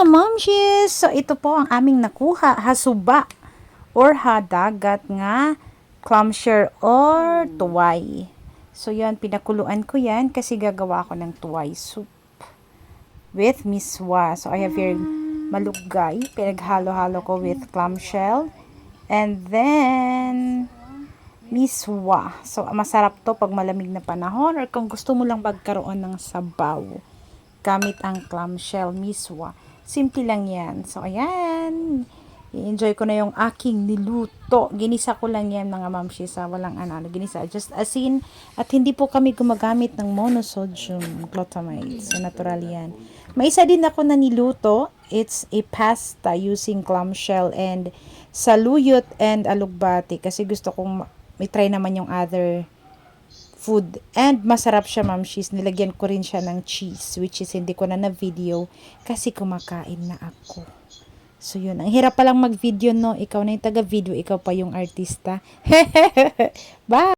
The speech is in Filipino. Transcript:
mamshis! So, ito po ang aming nakuha. Hasuba or hadagat nga clamshell or tuway. So, yan. Pinakuluan ko yan kasi gagawa ko ng tuway soup with miswa. So, I have here malunggay. Pinaghalo-halo ko with clamshell. And then, miswa. So, masarap to pag malamig na panahon or kung gusto mo lang magkaroon ng sabaw gamit ang clamshell miswa. Simple lang yan. So, ayan. I-enjoy ko na yung aking niluto. Ginisa ko lang yan mga mamshis. Walang ano. Ginisa. Just asin. At hindi po kami gumagamit ng monosodium glutamate. So, natural yan. May isa din ako na niluto. It's a pasta using clamshell and saluyot and alugbati. Kasi gusto kong i-try naman yung other food. And masarap siya, mamshis. Nilagyan ko rin siya ng cheese, which is hindi ko na na-video kasi kumakain na ako. So, yun. Ang hirap palang mag-video, no? Ikaw na yung taga-video, ikaw pa yung artista. Bye!